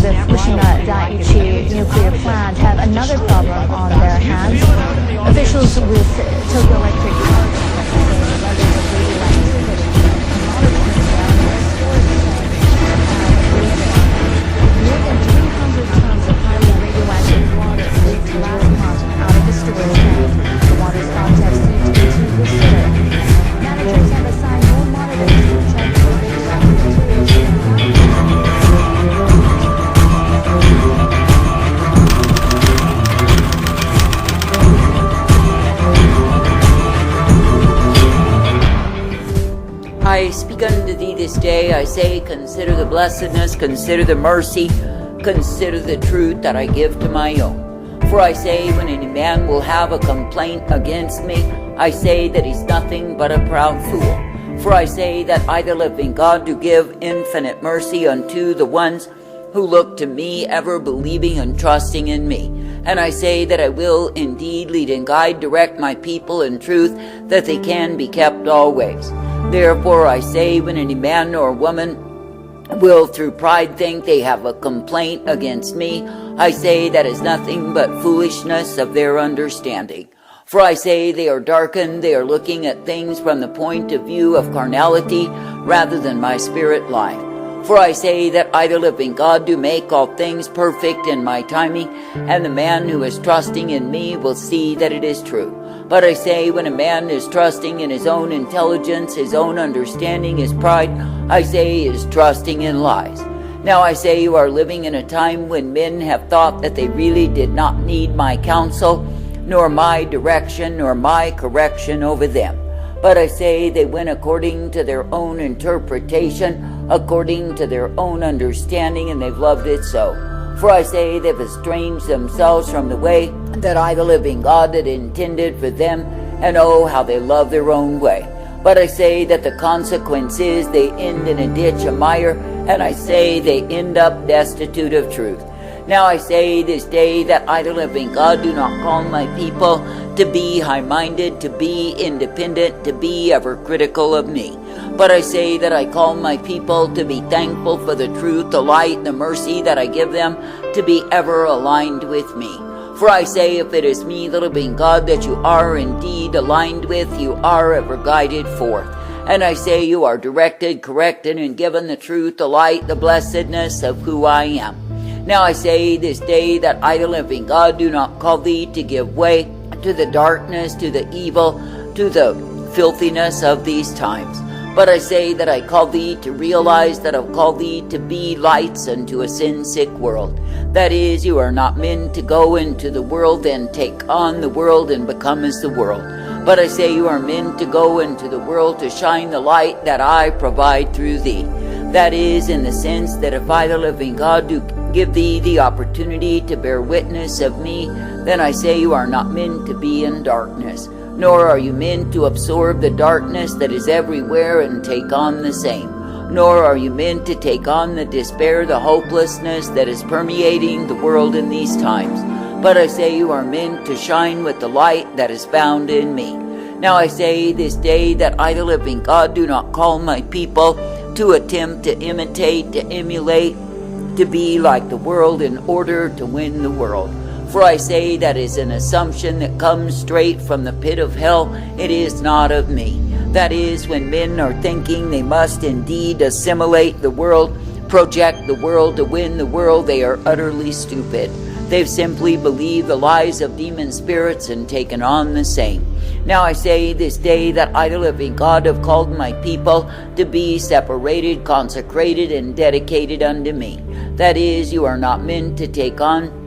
the Fukushima Daiichi nuclear plant have another problem on their hands. Officials with Tokyo Electric Power Company say the levels of radioactivity in monitoring groundwater storage tanks have reached more than 300 tons of highly radioactive water leaked last month out of the storage tank. The water's contents seem to be too acidic. Managers have assigned more monitors to check for radioactive materials in the I speak unto thee this day, I say, consider the blessedness, consider the mercy, consider the truth that I give to my own. For I say, when any man will have a complaint against me, I say that he's nothing but a proud fool. For I say that I, the living God, do give infinite mercy unto the ones who look to me, ever believing and trusting in me. And I say that I will indeed lead and guide, direct my people in truth, that they can be kept always. Therefore I say, when any man or woman will through pride think they have a complaint against me, I say that is nothing but foolishness of their understanding. For I say they are darkened, they are looking at things from the point of view of carnality rather than my spirit life. For I say that I, the living God, do make all things perfect in my timing, and the man who is trusting in me will see that it is true. But I say, when a man is trusting in his own intelligence, his own understanding, his pride, I say he is trusting in lies. Now I say you are living in a time when men have thought that they really did not need my counsel, nor my direction, nor my correction over them. But I say they went according to their own interpretation, according to their own understanding, and they've loved it so. For I say they've estranged themselves from the way that I, the living God, had intended for them, and oh, how they love their own way. But I say that the consequence is they end in a ditch of mire, and I say they end up destitute of truth. Now I say this day that I, the living God, do not call my people to be high-minded, to be independent, to be ever critical of me. But I say that I call my people to be thankful for the truth, the light, the mercy that I give them, to be ever aligned with me. For I say, if it is me, the living God, that you are indeed aligned with, you are ever guided forth. And I say you are directed, corrected, and given the truth, the light, the blessedness of who I am. Now I say this day that I, the living God, do not call thee to give way to the darkness, to the evil, to the filthiness of these times. But I say that I call thee to realize that I've called thee to be lights unto a sin-sick world. That is, you are not meant to go into the world and take on the world and become as the world. But I say you are meant to go into the world to shine the light that I provide through thee. That is, in the sense that if I, the living God, do give thee the opportunity to bear witness of me, then I say you are not meant to be in darkness, nor are you meant to absorb the darkness that is everywhere and take on the same, nor are you meant to take on the despair, the hopelessness that is permeating the world in these times. But I say you are meant to shine with the light that is found in me. Now I say this day that I, the living God, do not call my people to attempt to imitate, to emulate, to be like the world in order to win the world. For I say that is an assumption that comes straight from the pit of hell. It is not of me. That is, when men are thinking they must indeed assimilate the world, project the world to win the world, they are utterly stupid. They've simply believed the lies of demon spirits and taken on the same. Now I say this day that I, the living God, have called my people to be separated, consecrated, and dedicated unto me. That is, you are not meant to take on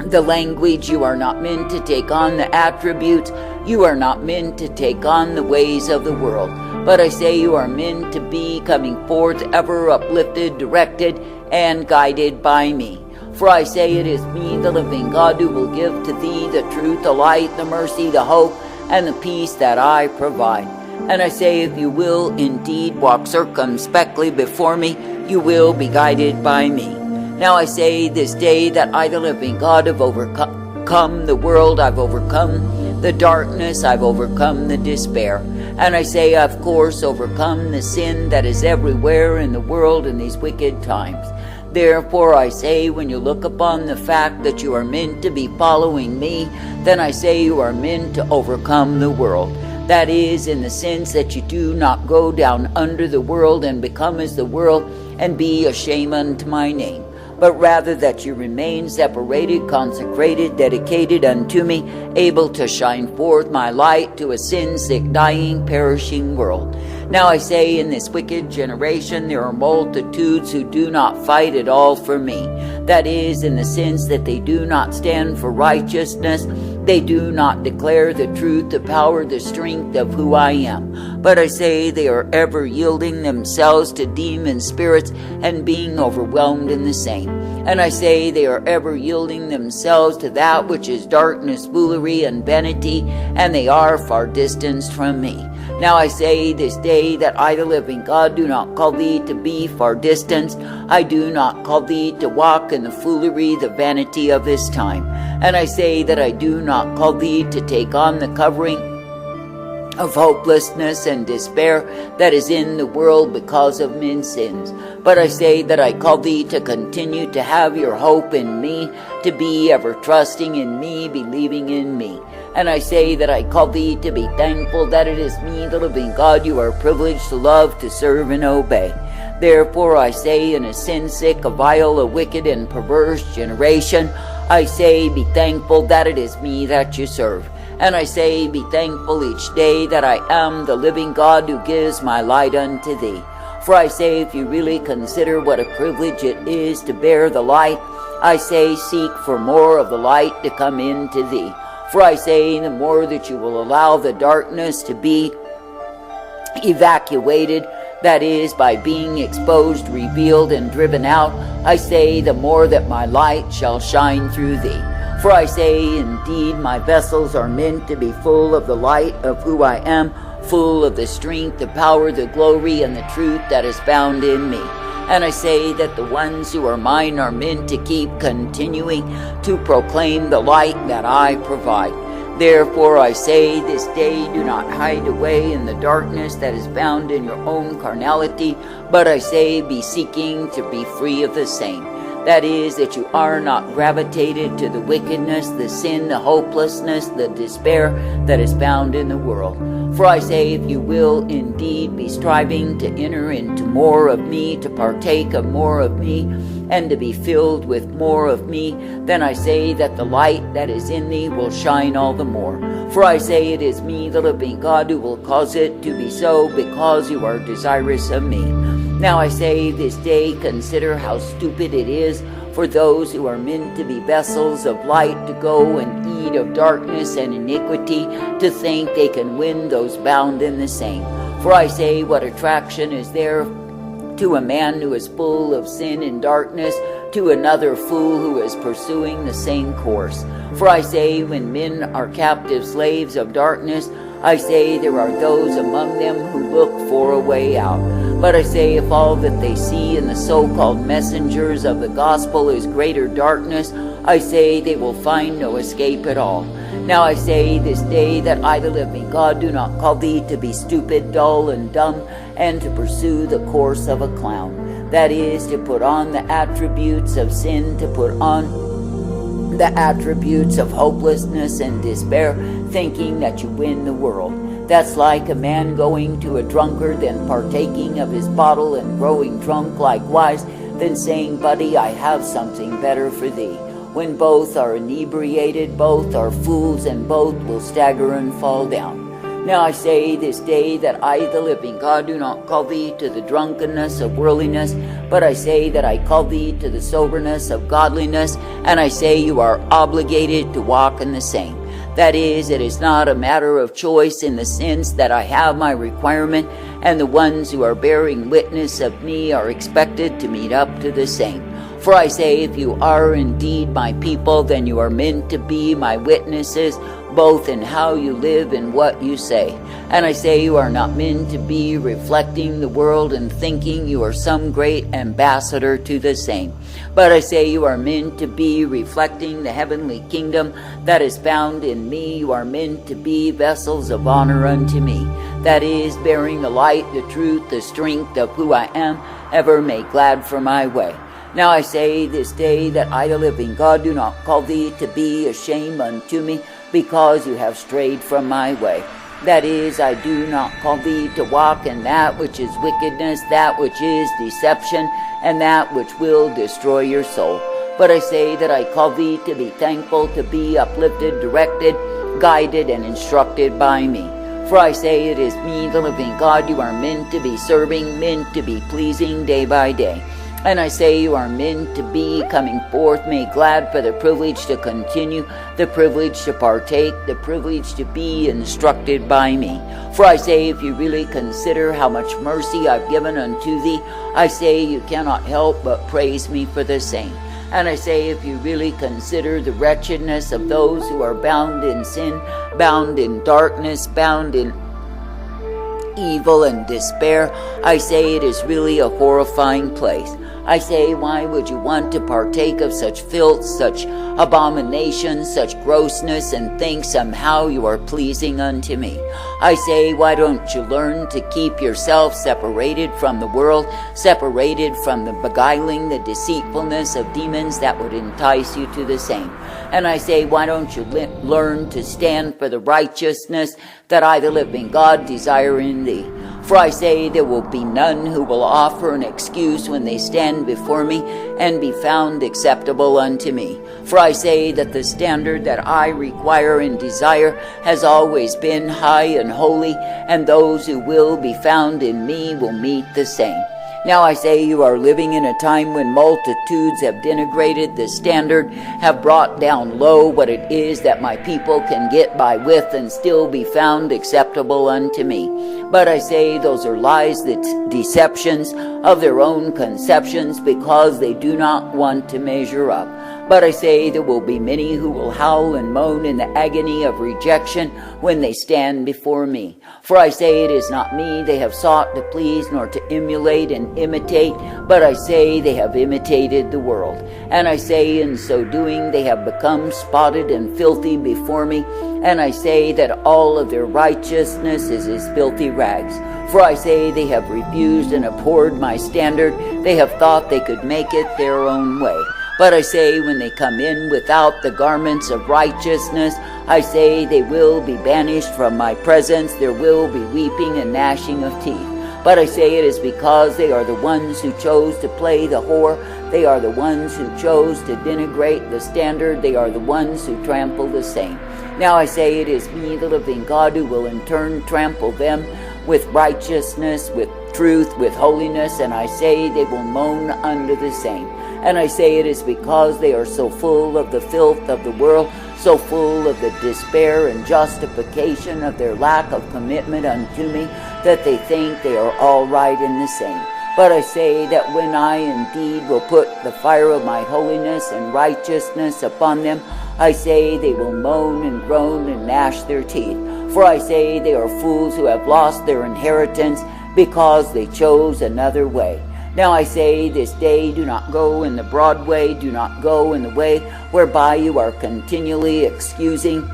the language, you are not meant to take on the attributes, you are not meant to take on the ways of the world. But I say you are meant to be coming forth ever uplifted, directed, and guided by me. For I say it is me, the living God, who will give to thee the truth, the light, the mercy, the hope, and the peace that I provide. And I say if you will indeed walk circumspectly before me, you will be guided by me. Now I say this day that I, the living God, have overcome the world, I've overcome the darkness, I've overcome the despair. And I say, of course, overcome the sin that is everywhere in the world in these wicked times. Therefore I say, when you look upon the fact that you are meant to be following me, then I say you are meant to overcome the world. That is, in the sense that you do not go down under the world and become as the world and be a shame unto my name, but rather that you remain separated, consecrated, dedicated unto me, able to shine forth my light to a sin-sick, dying, perishing world. Now I say, in this wicked generation there are multitudes who do not fight at all for me. That is, in the sense that they do not stand for righteousness. They do not declare the truth, the power, the strength of who I am. But I say they are ever yielding themselves to demon spirits and being overwhelmed in the same. And I say they are ever yielding themselves to that which is darkness, foolery, and vanity, and they are far distanced from me. Now I say this day that I, the living God, do not call thee to be far distanced. I do not call thee to walk in the foolery, the vanity of this time. And I say that I do not call thee to take on the covering of hopelessness and despair that is in the world because of men's sins. But I say that I call thee to continue to have your hope in me, to be ever trusting in me, believing in me. And I say that I call thee to be thankful that it is me, the living God, you are privileged to love, to serve, and obey. Therefore I say, in a sin-sick, a vile, a wicked, and perverse generation, I say, be thankful that it is me that you serve. And I say, be thankful each day that I am the living God who gives my light unto thee. For I say, if you really consider what a privilege it is to bear the light, I say, seek for more of the light to come into thee. For I say, the more that you will allow the darkness to be evacuated, that is, by being exposed, revealed, and driven out, I say, the more that my light shall shine through thee. For I say, indeed, my vessels are meant to be full of the light of who I am, full of the strength, the power, the glory, and the truth that is found in me. And I say that the ones who are mine are meant to keep continuing to proclaim the light that I provide. Therefore I say this day, do not hide away in the darkness that is found in your own carnality, but I say, be seeking to be free of the same. That is, that you are not gravitated to the wickedness, the sin, the hopelessness, the despair that is found in the world. For I say, if you will indeed be striving to enter into more of me, to partake of more of me, and to be filled with more of me, then I say that the light that is in thee will shine all the more. For I say, it is me, the living God, who will cause it to be so, because you are desirous of me. Now I say this day, consider how stupid it is for those who are meant to be vessels of light to go and eat of darkness and iniquity, to think they can win those bound in the same. For I say, what attraction is there to a man who is full of sin and darkness, to another fool who is pursuing the same course? For I say, when men are captive slaves of darkness, I say there are those among them who look for a way out. But I say, if all that they see in the so-called messengers of the gospel is greater darkness, I say they will find no escape at all. Now I say this day that I, the living God, do not call thee to be stupid, dull, and dumb, and to pursue the course of a clown. That is, to put on the attributes of sin, to put on the attributes of hopelessness and despair, thinking that you win the world. That's like a man going to a drunkard and partaking of his bottle and growing drunk likewise, then saying, buddy, I have something better for thee. When both are inebriated, both are fools, and both will stagger and fall down. Now I say this day that I, the living God, do not call thee to the drunkenness of worldliness, but I say that I call thee to the soberness of godliness, and I say you are obligated to walk in the same. That is, it is not a matter of choice in the sense that I have my requirement, and the ones who are bearing witness of me are expected to meet up to the same. For I say, if you are indeed my people, then you are meant to be my witnesses, both in how you live and what you say. And I say you are not meant to be reflecting the world and thinking you are some great ambassador to the same. But I say you are meant to be reflecting the heavenly kingdom that is found in me. You are meant to be vessels of honor unto me. That is, bearing the light, the truth, the strength of who I am, ever make glad for my way. Now I say this day that I, the living God, do not call thee to be a shame unto me, because you have strayed from my way. That is, I do not call thee to walk in that which is wickedness, that which is deception, and that which will destroy your soul. But I say that I call thee to be thankful, to be uplifted, directed, guided, and instructed by me. For I say it is me, the living God, you are meant to be serving, meant to be pleasing day by day. And I say you are meant to be coming forth, made glad for the privilege to continue, the privilege to partake, the privilege to be instructed by me. For I say if you really consider how much mercy I've given unto thee, I say you cannot help but praise me for the same. And I say if you really consider the wretchedness of those who are bound in sin, bound in darkness, bound in evil and despair, I say it is really a horrifying place. I say, why would you want to partake of such filth, such abomination, such grossness, and think somehow you are pleasing unto me? I say, why don't you learn to keep yourself separated from the world, separated from the beguiling, the deceitfulness of demons that would entice you to the same? And I say, why don't you learn to stand for the righteousness that I, the living God, desire in thee? For I say there will be none who will offer an excuse when they stand before me and be found acceptable unto me. For I say that the standard that I require and desire has always been high and holy, and those who will be found in me will meet the same. Now I say you are living in a time when multitudes have denigrated the standard, have brought down low what it is that my people can get by with and still be found acceptable unto me. But I say those are lies, that deceptions of their own conceptions, because they do not want to measure up. But I say there will be many who will howl and moan in the agony of rejection when they stand before me. For I say it is not me they have sought to please, nor to emulate and imitate, but I say they have imitated the world. And I say in so doing they have become spotted and filthy before me, and I say that all of their righteousness is as filthy rags. For I say they have refused and abhorred my standard, they have thought they could make it their own way. But I say when they come in without the garments of righteousness, I say they will be banished from my presence, there will be weeping and gnashing of teeth. But I say it is because they are the ones who chose to play the whore, they are the ones who chose to denigrate the standard, they are the ones who trample the same. Now I say it is me, the living God, who will in turn trample them with righteousness, with truth, with holiness, and I say they will moan under the same. And I say it is because they are so full of the filth of the world, so full of the despair and justification of their lack of commitment unto me, that they think they are all right in the same. But I say that when I indeed will put the fire of my holiness and righteousness upon them, I say they will moan and groan and gnash their teeth. For I say they are fools who have lost their inheritance because they chose another way. Now I say this day, do not go in the broad way, do not go in the way whereby you are continually excusing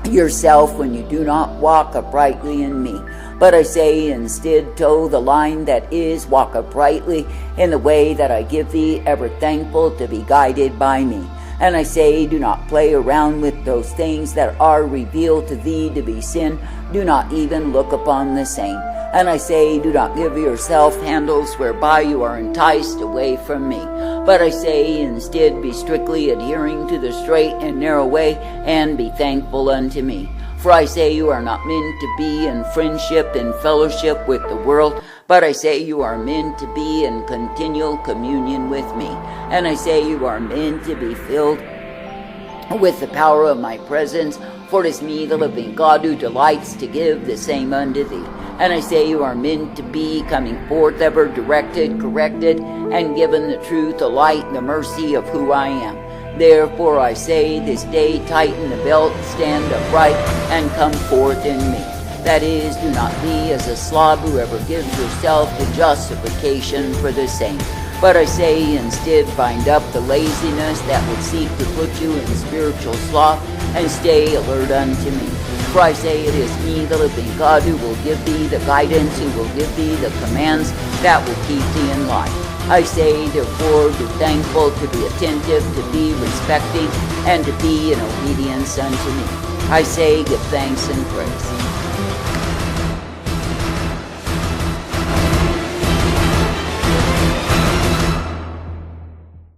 yourself when you do not walk uprightly in me. But I say instead, toe the line that is, walk uprightly in the way that I give thee, ever thankful to be guided by me. And I say, do not play around with those things that are revealed to thee to be sin, do not even look upon the same. And I say, do not give yourself handles whereby you are enticed away from me. But I say, instead, be strictly adhering to the straight and narrow way, and be thankful unto me. For I say you are not meant to be in friendship and fellowship with the world, but I say you are meant to be in continual communion with me. And I say you are meant to be filled with the power of my presence, for it is me, the living God, who delights to give the same unto thee. And I say you are meant to be coming forth ever directed, corrected, and given the truth, the light, the mercy of who I am. Therefore I say this day, tighten the belt, stand upright, and come forth in me. That is, do not be as a slob who ever gives yourself the justification for the same. But I say instead, bind up the laziness that would seek to put you in spiritual sloth, and stay alert unto me. For I say it is me, the living God, who will give thee the guidance, who will give thee the commands that will keep thee in life. I say, therefore, be thankful, to be attentive, to be respecting, and to be in obedience unto me. I say, give thanks and praise.